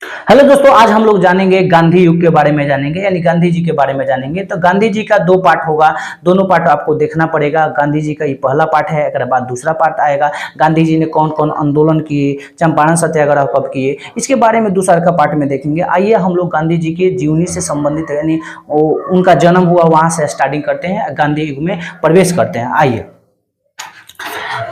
Hello दोस्तों, आज हम लोग जानेंगे गांधी युग के बारे में जानेंगे, यानी गांधी जी के बारे में जानेंगे। तो गांधी जी का दो पार्ट होगा, दोनों पार्ट आपको देखना पड़ेगा। गांधी जी का ये पहला पार्ट है, अगर बाद दूसरा पार्ट आएगा गांधी जी ने कौन कौन आंदोलन किए, चंपारण सत्याग्रह कब किए, इसके बारे में दूसरा का पार्ट में देखेंगे। आइए हम लोग गांधी जी के जीवनी से संबंधित, यानी उनका जन्म हुआ वहां से स्टार्टिंग करते हैं, गांधी युग में प्रवेश करते हैं। आइए,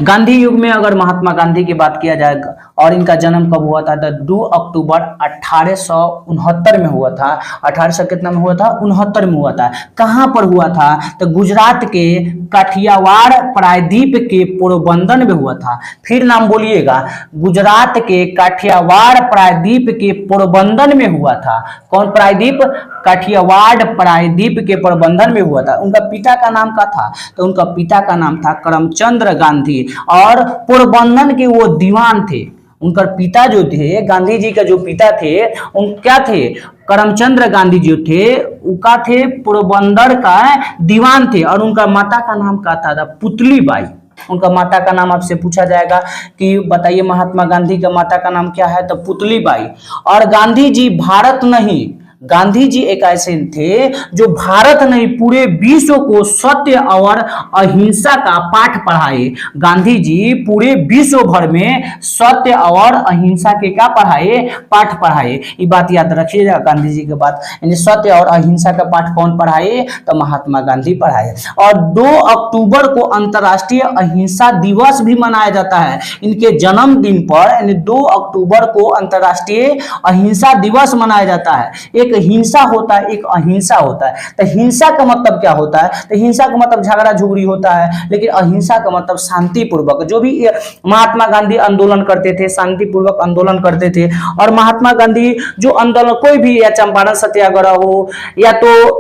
गांधी युग में अगर महात्मा गांधी की बात किया जाए और इनका जन्म कब हुआ था, तो 2 अक्टूबर 1869 में हुआ था। 1800 कितना में हुआ था? 69 में हुआ था। कहां पर हुआ था? तो गुजरात के काठियावाड़ प्रायद्वीप के पोरबंदर में हुआ था। फिर नाम बोलिएगा, गुजरात के काठियावाड़ प्रायद्वीप के पोरबंदर में हुआ था। कौन प्रायद्वीप? काठियावाड़ प्रायद्वीप के पोरबंदर में हुआ था। उनका पिता का नाम क्या था? तो उनका पिता का नाम था करमचंद गांधी, और पोरबंदर के वो दीवान थे। उनका पिता जो थे, गांधी जी का जो पिता थे, उन क्या थे? करमचंद गांधी जो थे उनका थे पोरबंदर का दीवान थे। और उनका माता का नाम क्या था? पुतली बाई। उनका माता का नाम आपसे पूछा जाएगा कि बताइए महात्मा गांधी का माता का नाम क्या है? तो पुतली बाई। और गांधी जी भारत नहीं, गांधी जी एक ऐसे थे जो भारत नहीं पूरे विश्व को सत्य और अहिंसा का पाठ पढ़ाए। गांधी जी पूरे विश्व भर में सत्य और अहिंसा के क्या पढ़ाए? पाठ पढ़ाए। ये बात याद रखिएगा गांधी जी के बात, यानी सत्य और अहिंसा का पाठ कौन पढ़ाए? तो महात्मा गांधी पढ़ाए। और 2 अक्टूबर को अंतर्राष्ट्रीय अहिंसा दिवस भी मनाया जाता है। इनके जन्मदिन पर, यानी 2 अक्टूबर को अंतर्राष्ट्रीय अहिंसा दिवस मनाया जाता है। एक हिंसा होता है, एक अहिंसा होता है। तो हिंसा का मतलब क्या होता है? तो हिंसा का मतलब झगड़ा झुगड़ी होता है, लेकिन अहिंसा का मतलब शांतिपूर्वक। जो भी महात्मा गांधी आंदोलन करते थे, शांतिपूर्वक आंदोलन करते थे। और महात्मा गांधी जो आंदोलन, कोई भी, या चंपारण सत्याग्रह हो, या तो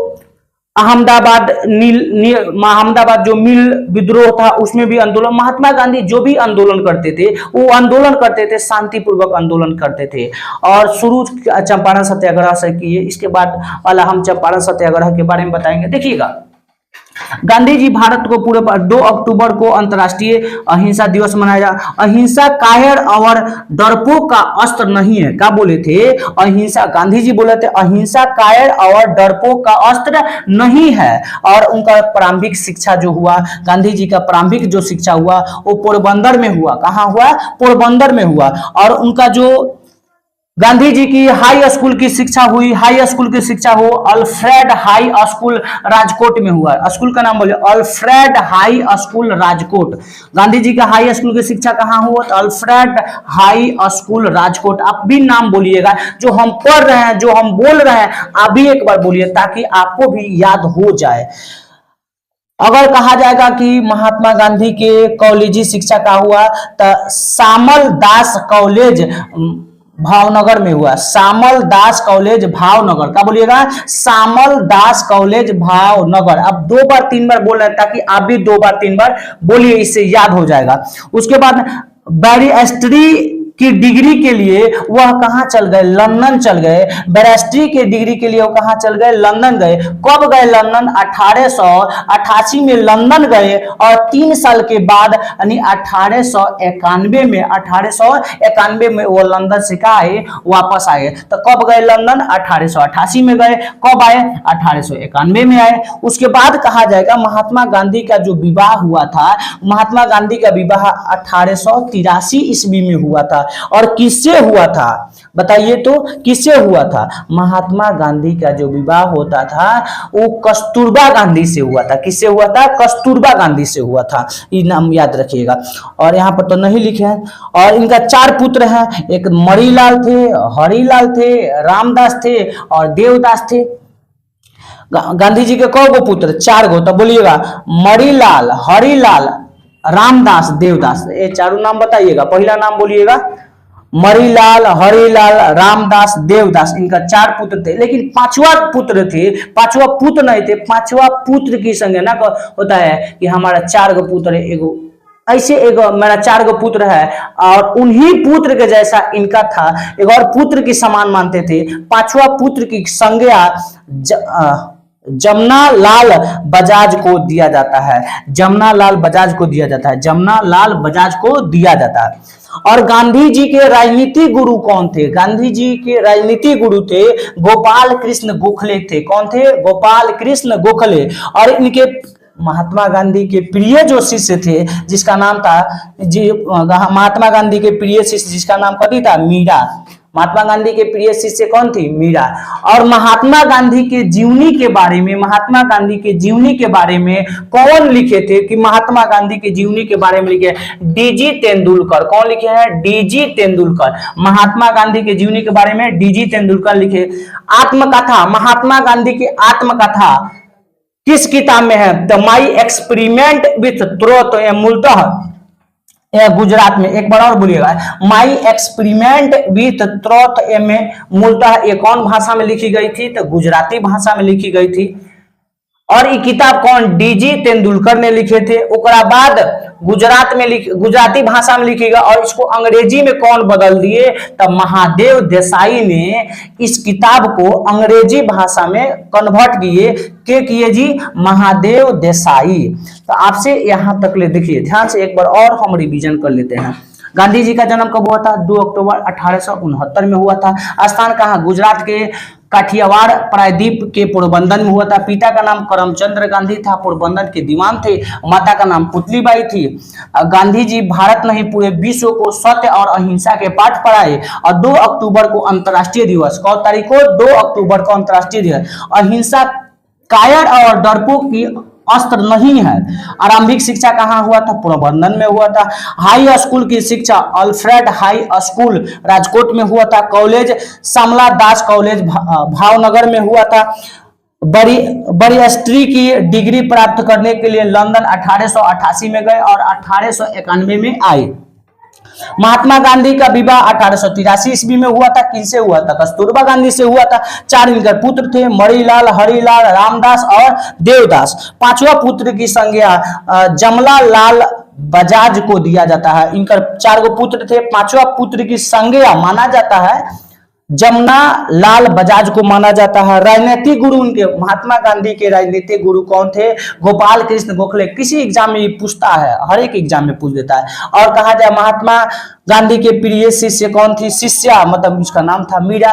अहमदाबाद जो मिल विद्रोह था उसमें भी आंदोलन, महात्मा गांधी जो भी आंदोलन करते थे वो आंदोलन करते थे, शांतिपूर्वक आंदोलन करते थे। और शुरू चंपारण सत्याग्रह से किए। इसके बाद वाला हम चंपारण सत्याग्रह के बारे में बताएंगे। देखिएगा, गांधी जी भारत को पूरे 2 अक्टूबर को अंतर्राष्ट्रीय अहिंसा दिवस मनाया जा। अहिंसा कायर और डरपोक का अस्त्र नहीं है। क्या बोले थे? अहिंसा, गांधी जी बोले थे अहिंसा कायर और डरपोक का अस्त्र नहीं है। और उनका प्रारंभिक शिक्षा जो हुआ, गांधी जी का प्रारंभिक जो शिक्षा हुआ वो पोरबंदर में हुआ। कहां हुआ? पोरबंदर में हुआ। और उनका जो गांधी जी की हाई स्कूल की शिक्षा हुई, हाई स्कूल की शिक्षा हो अल्फ्रेड हाई स्कूल राजकोट में हुआ। स्कूल का नाम बोले, Alfred high school Rajkot. Gandhi ji का हाई स्कूल की शिक्षा कहाँ हुआ? तो अल्फ्रेड हाई स्कूल राजकोट। आप भी नाम बोलिएगा, जो हम पढ़ रहे हैं, जो हम बोल रहे हैं, आप भी एक बार बोलिए ताकि आपको भी याद हो जाए। अगर कहा जाएगा कि महात्मा गांधी के कॉलेजी शिक्षा का हुआ, तो सामल दास कॉलेज भावनगर में हुआ। सामल दास कॉलेज भावनगर। क्या बोलिएगा? सामल दास कॉलेज भावनगर। अब 2 बार 3 बार बोल रहे हैं ताकि आप भी 2 बार 3 बार बोलिए, इससे याद हो जाएगा। उसके बाद बैरिस्ट्री की डिग्री के लिए वह कहां चल गए? लंदन चल गए। बैरिस्ट्री की डिग्री के लिए वो कहां चल गए? लंदन गए। कब गए लंदन? 1888 में लंदन गए। और 3 साल के बाद, यानी 1891 में वो लंदन से कहा आए? वापस आए। तो कब गए लंदन? 1888 में गए। कब आए? 1891 में आए। उसके बाद कहा जाएगा महात्मा गांधी का जो विवाह हुआ था, महात्मा गांधी का विवाह 1883 ईस्वी में हुआ था। और किससे हुआ था? बताइए तो, किससे हुआ था? महात्मा गांधी का जो विवाह होता था वो कस्तूरबा गांधी से हुआ था। किससे हुआ था? कस्तूरबा गांधी से हुआ था। ये नाम याद रखिएगा। और यहाँ पर तो नहीं लिखे हैं। और इनका 4 पुत्र हैं। एक मणिलाल थे, हरिलाल थे, रामदास थे और देवदास थे। गांधी जी के कौ पुत्र? 4 गो। तो बोलिएगा, मणिलाल, हरिलाल, रामदास, देवदास। ये चारों नाम बताइएगा। पहला नाम बोलिएगा, मणिलाल, हरिलाल, रामदास, देवदास। इनका 4 पुत्र थे, लेकिन 5वां पुत्र थे। 5वां पुत्र नहीं थे। 5वां पुत्र की संज्ञा होता है कि हमारा 4 गो पुत्र है, एगो ऐसे एक मेरा 4 गो पुत्र है, और उन्हीं पुत्र के जैसा इनका था। एक और पुत्र की समान मानते थे। 5वां पुत्र की संज्ञा जमुना लाल बजाज को दिया जाता है, जमुना लाल बजाज को दिया जाता है, जमुना लाल बजाज को दिया जाता है। और गांधी जी के राजनीतिक गुरु कौन थे? गांधी जी के राजनीतिक गुरु थे गोपाल कृष्ण गोखले थे। कौन थे? गोपाल कृष्ण गोखले। और इनके महात्मा गांधी के प्रिय जो शिष्य थे जिसका नाम था महात्मा गांधी के प्रिय शिष्य जिसका नाम कथी था? मीरा। महात्मा गांधी के प्रिय शिष्य कौन थी? मीरा। और महात्मा गांधी के जीवनी के बारे में, महात्मा गांधी के जीवनी के बारे में कौन लिखे थे? कि महात्मा गांधी के जीवनी के बारे में लिखे डीजी तेंदुलकर। कौन लिखे हैं? डीजी तेंदुलकर। महात्मा गांधी के जीवनी के बारे में डीजी तेंदुलकर लिखे। आत्मकथा, महात्मा गांधी की आत्मकथा किस किताब में है? The my experiment with truth, मूलतः गुजरात में। एक बार और बोलिएगा, माई एक्सपेरिमेंट विथ ट्रुथ में मूलतः ये कौन भाषा में लिखी गई थी? तो गुजराती भाषा में लिखी गई थी। और ये किताब कौन? डीजी तेंदुलकर ने लिखे थे। उसके बाद गुजराती भाषा में लिखेगा और इसको अंग्रेजी में कौन बदल दिए? तब महादेव देसाई ने इस किताब को अंग्रेजी भाषा में कन्वर्ट किए। के किए जी? महादेव देसाई। तो आपसे यहां तक ले देखिए ध्यान से एक बार और हम रिवीजन कर लेते हैं। गांधी जी का जन्म कब हुआ था? 2 अक्टूबर 1869 में हुआ था। स्थान कहाँ? गुजरात के काठियावाड़ प्रायद्वीप के पोरबंदर में हुआ था। पिता का नाम करमचंद्र गांधी था, पोरबंदर के दीवान थे। माता का नाम पुतलीबाई थी। गांधी जी भारत नहीं पूरे विश्व को सत्य और अहिंसा के पाठ पढ़ाए। और 2 अक्टूबर को अंतर्राष्ट्रीय दिवस, कौन तारीख को? 2 अक्टूबर को अंतर्राष्ट्रीय दिवस। अहिंसा कायर और डरपोक की अस्त्र नहीं है। आरंभिक शिक्षा कहाँ हुआ था? पोरबंदर में हुआ था। हाई स्कूल की शिक्षा अल्फ्रेड हाई स्कूल राजकोट में हुआ था। कॉलेज समला दास कॉलेज भावनगर में हुआ था। बैरिस्ट्री की डिग्री प्राप्त करने के लिए लंदन 1888 में गए और 1891 में आए। महात्मा गांधी का विवाह 1883 ईस्वी में हुआ था। किनसे हुआ था? कस्तूरबा गांधी से हुआ था। 4 इनके पुत्र थे, मणिलाल, हरिलाल, रामदास और देवदास। 5वां पुत्र की संज्ञा जमला लाल बजाज को दिया जाता है। इनका 4 पुत्र थे, 5वां पुत्र की संज्ञा माना जाता है जमुना लाल बजाज को माना जाता है। राजनीतिक गुरु उनके महात्मा गांधी के राजनीतिक गुरु कौन थे? गोपाल कृष्ण गोखले। किसी एग्जाम में पूछता है, हर एक एग्जाम में पूछ देता है। और कहा जाए महात्मा गांधी के प्रिय शिष्य कौन थी? शिष्या मतलब उसका नाम था मीरा।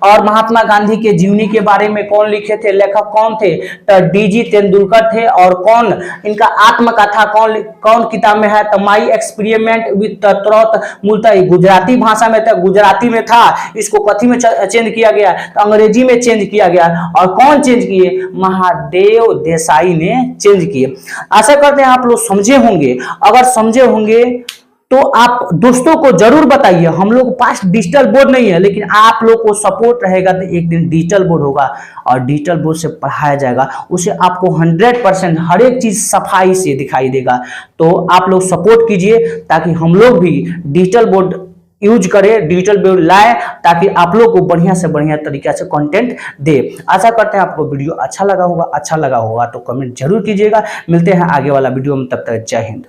और महात्मा गांधी के जीवनी के बारे में कौन लिखे थे? लेखक कौन थे? तो डीजी तेंदुलकर थे। और कौन इनका आत्मकथा कौन किताब में है? तो माई एक्सपेरिमेंट विथ ट्रुथ, मूलतः गुजराती भाषा में था, गुजराती में था। इसको कथी में चेंज किया गया? तो अंग्रेजी में चेंज किया गया। और कौन चेंज किए? महादेव देसाई ने चेंज किए। आशा करते हैं आप लोग समझे होंगे। अगर समझे होंगे तो आप दोस्तों को जरूर बताइए। हम लोग के पास डिजिटल बोर्ड नहीं है, लेकिन आप लोग को सपोर्ट रहेगा तो एक दिन डिजिटल बोर्ड होगा और डिजिटल बोर्ड से पढ़ाया जाएगा। उसे आपको 100% हर एक चीज सफाई से दिखाई देगा। तो आप लोग सपोर्ट कीजिए ताकि हम लोग भी डिजिटल बोर्ड यूज करें, डिजिटल बोर्ड लाए, ताकि आप लोग को बढ़िया से बढ़िया तरीके से कंटेंट दे। आशा करते हैं आपको वीडियो अच्छा लगा होगा तो कमेंट जरूर कीजिएगा। मिलते हैं आगे वाला वीडियो में, तब तक जय हिंद।